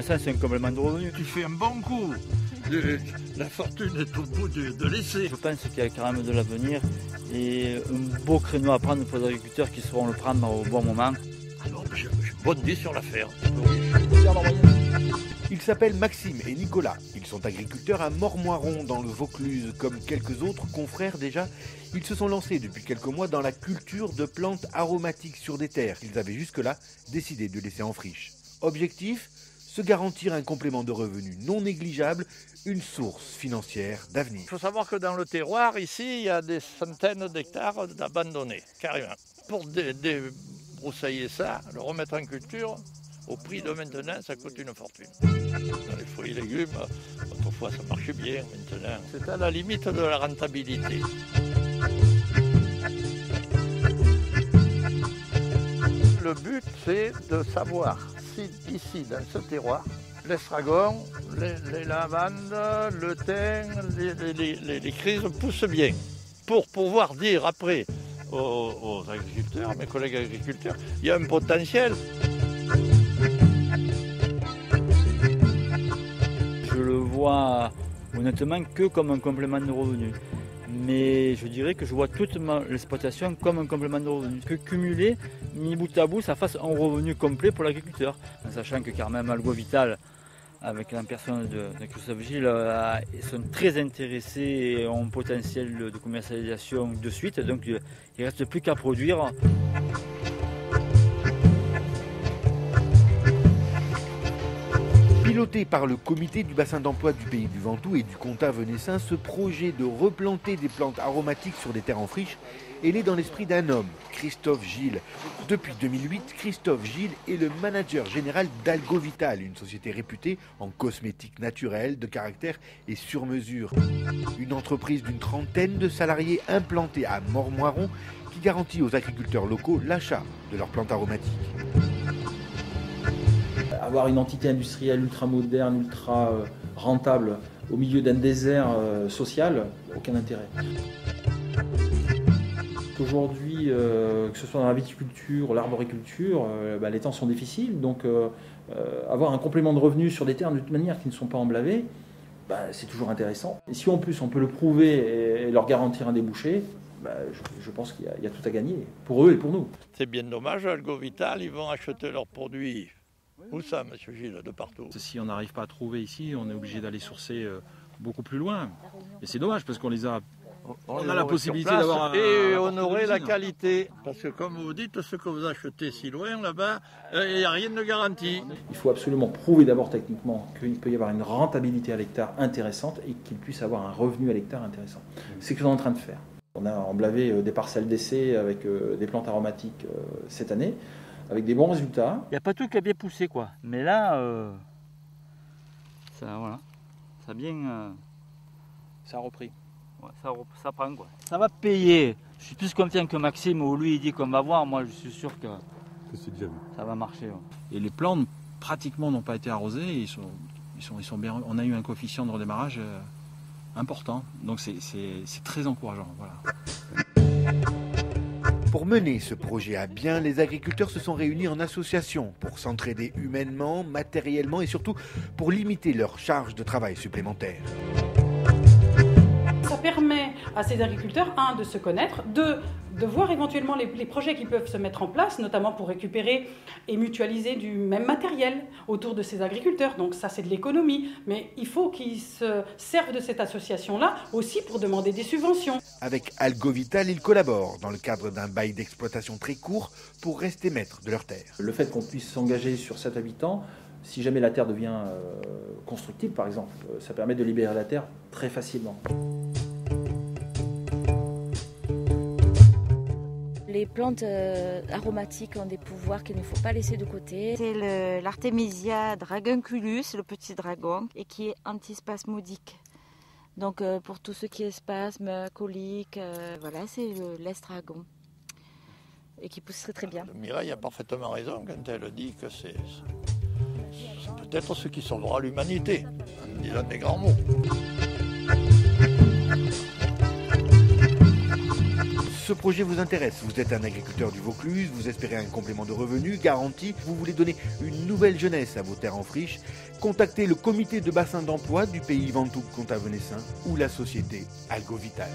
sens, c'est un complément de revenu. Tu fais un bon coup. La fortune est au bout de l'essai. Je pense qu'il y a quand même de l'avenir et un beau créneau à prendre pour les agriculteurs qui sauront le prendre au bon moment. Alors, je bondis sur l'affaire. Ils s'appellent Maxime et Nicolas. Ils sont agriculteurs à Mormoiron dans le Vaucluse. Comme quelques autres confrères déjà, ils se sont lancés depuis quelques mois dans la culture de plantes aromatiques sur des terres qu'ils avaient jusque-là décidé de laisser en friche. Objectif ? Se garantir un complément de revenus non négligeable, une source financière d'avenir. Il faut savoir que dans le terroir, ici, il y a des centaines d'hectares d'abandonnés, carrément. Pour débroussailler ça, le remettre en culture, au prix de maintenant, ça coûte une fortune. Dans les fruits et légumes, autrefois ça marchait bien, maintenant c'est à la limite de la rentabilité. Le but, c'est de savoir si ici, dans ce terroir, l'estragon, les lavandes, le thym, les crises poussent bien. Pour pouvoir dire après aux agriculteurs, mes collègues agriculteurs, il y a un potentiel. Je le vois honnêtement que comme un complément de revenu. Mais je dirais que je vois toute l'exploitation comme un complément de revenu. Que cumuler, mis bout à bout, ça fasse un revenu complet pour l'agriculteur. En sachant que quand même Algovital, avec la personne de Christophe Gilles, ils sont très intéressés et ont un potentiel de commercialisation de suite. Donc il ne reste plus qu'à produire. Piloté par le comité du bassin d'emploi du Pays du Ventoux et du Comtat venessin, ce projet de replanter des plantes aromatiques sur des terres en friche est né dans l'esprit d'un homme, Christophe Gilles. Depuis 2008, Christophe Gilles est le manager général d'Algovital, une société réputée en cosmétiques naturels de caractère et sur mesure. Une entreprise d'une trentaine de salariés implantée à Mormoiron qui garantit aux agriculteurs locaux l'achat de leurs plantes aromatiques. Avoir une entité industrielle ultra moderne, ultra rentable au milieu d'un désert social, aucun intérêt. Aujourd'hui, que ce soit dans la viticulture, l'arboriculture, les temps sont difficiles, donc avoir un complément de revenus sur des terres de toute manière qui ne sont pas emblavées, c'est toujours intéressant. Et si en plus on peut le prouver et leur garantir un débouché, je pense qu'il y a tout à gagner, pour eux et pour nous. C'est bien dommage, Algovital, ils vont acheter leurs produits. Où ça, monsieur Gilles, de partout? Si on n'arrive pas à trouver ici, on est obligé d'aller sourcer beaucoup plus loin. Et c'est dommage parce qu'on a la possibilité d'avoir et honorer la qualité. Parce que comme vous dites, ce que vous achetez si loin là-bas, il n'y a rien de garanti. Il faut absolument prouver d'abord techniquement qu'il peut y avoir une rentabilité à l'hectare intéressante et qu'il puisse avoir un revenu à l'hectare intéressant. C'est ce qu'on est en train de faire. On a emblavé des parcelles d'essai avec des plantes aromatiques cette année, avec des bons résultats. Il n'y a pas tout qui a bien poussé, quoi. Mais là, ça a bien... Ça a repris. Ouais, ça prend, quoi. Ça va payer. Je suis plus confiant que Maxime, où lui il dit qu'on va voir. Moi, je suis sûr que c'est déjà vu. Ça va marcher. Ouais. Et les plantes, pratiquement, n'ont pas été arrosées. Ils sont bien. On a eu un coefficient de redémarrage important. Donc, c'est très encourageant. Voilà. Pour mener ce projet à bien, les agriculteurs se sont réunis en association pour s'entraider humainement, matériellement et surtout pour limiter leur charge de travail supplémentaire. Ça permet à ces agriculteurs, de se connaître, de voir éventuellement les projets qui peuvent se mettre en place, notamment pour récupérer et mutualiser du même matériel autour de ces agriculteurs. Donc ça, c'est de l'économie. Mais il faut qu'ils se servent de cette association-là aussi pour demander des subventions. Avec Algovital, ils collaborent dans le cadre d'un bail d'exploitation très court pour rester maîtres de leur terre. Le fait qu'on puisse s'engager sur 7 habitants, si jamais la terre devient constructible, par exemple, ça permet de libérer la terre très facilement. Les plantes aromatiques ont des pouvoirs qu'il ne faut pas laisser de côté. C'est l'Artemisia dragonculus, le petit dragon, et qui est antispasmodique. Donc pour tout ce qui est spasme, colique, voilà, c'est l'estragon. Et qui pousse très très bien. Mireille a parfaitement raison quand elle dit que c'est peut-être ce qui sauvera l'humanité, en disant des grands mots. ce projet vous intéresse, vous êtes un agriculteur du Vaucluse, vous espérez un complément de revenus garanti, vous voulez donner une nouvelle jeunesse à vos terres en friche, contactez le comité de bassin d'emploi du pays Ventoux-Contavenessin ou la société Algovital.